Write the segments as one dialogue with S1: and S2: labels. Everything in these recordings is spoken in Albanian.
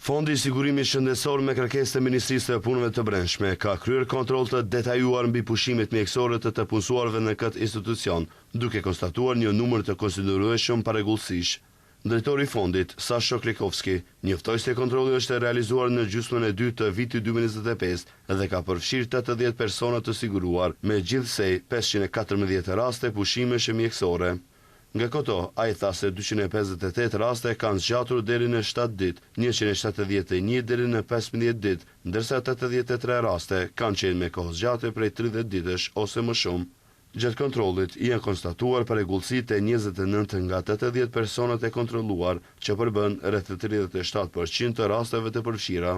S1: Fondi i sigurimit shëndetësor me kërkesë të Ministrisë së Punëve të Brendshme ka kryer kontroll të detajuar mbi pushimet mjekësore të punësuarve në këtë institucion, duke konstatuar një numër të konsiderueshëm parregullësish. Drejtori i fondit, Sasho Klekovski, njoftoi se kontrolli është realizuar në gjysmën e dytë të vitit 2025 dhe ka përfshirë 80 persona të siguruar, me gjithsej 514 raste pushimesh mjekësore. Nga këto, ai tha se 258 raste kanë zgjatur deri në 7 ditë, 171 deri në 15 ditë, ndërsa 83 raste kanë qenë me kohë zgjatje prej 30 ditësh ose më shumë. Gjatë kontrollit janë konstatuar parregullësi te 29 nga 80 personat e kontrolluar, që përbën rreth 37% të rasteve të përfshira.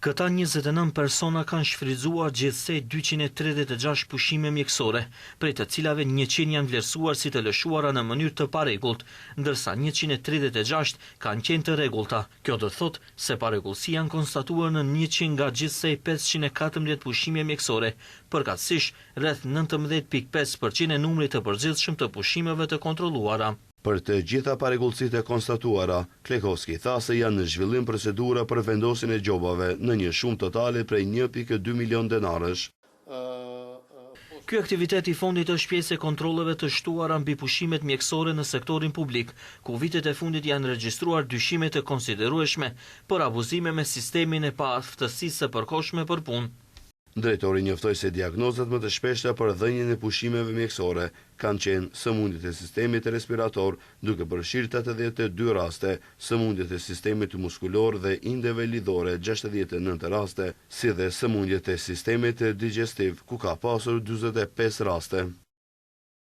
S2: Këta 29 persona kanë shfrytzuar gjithsej 236 pushime mjekësore, prej të cilave 100 janë vlerësuar si të lëshuara në mënyrë të parregullt, ndërsa 136 kanë qenë të rregullta. Kjo do të thotë se parregullësia janë konstatuar në 100 nga gjithsej 514 pushime mjekësore, përkatësisht rreth 19.5% e numrit të përgjithshëm të pushimeve të kontrolluara.
S1: Për të gjitha parregullësitë e konstatuara, Klekovski tha se janë në zhvillim procedura për vendosjen e gjobave në një shumë totale prej 1.2 milion denarësh.
S2: Ky aktivitet i fondit është pjesë e kontrolleve të shtuara mbi pushimet mjekësore në sektorin publik, ku vitet e fundit janë regjistruar dyshime të konsiderueshme për abuzime me sistemin e paaftësisë së përkohshme për punë.
S1: Drejtori njoftoi se diagnozat më të shpeshta për dhënien e pushimeve mjekësore kanë qenë sëmundjet e sistemit respirator, duke përfshirë 82 raste, sëmundjet e sistemit muskulor dhe indeve lidhore 69 raste, si dhe sëmundjet e sistemit digestiv, ku ka pasur 45 raste.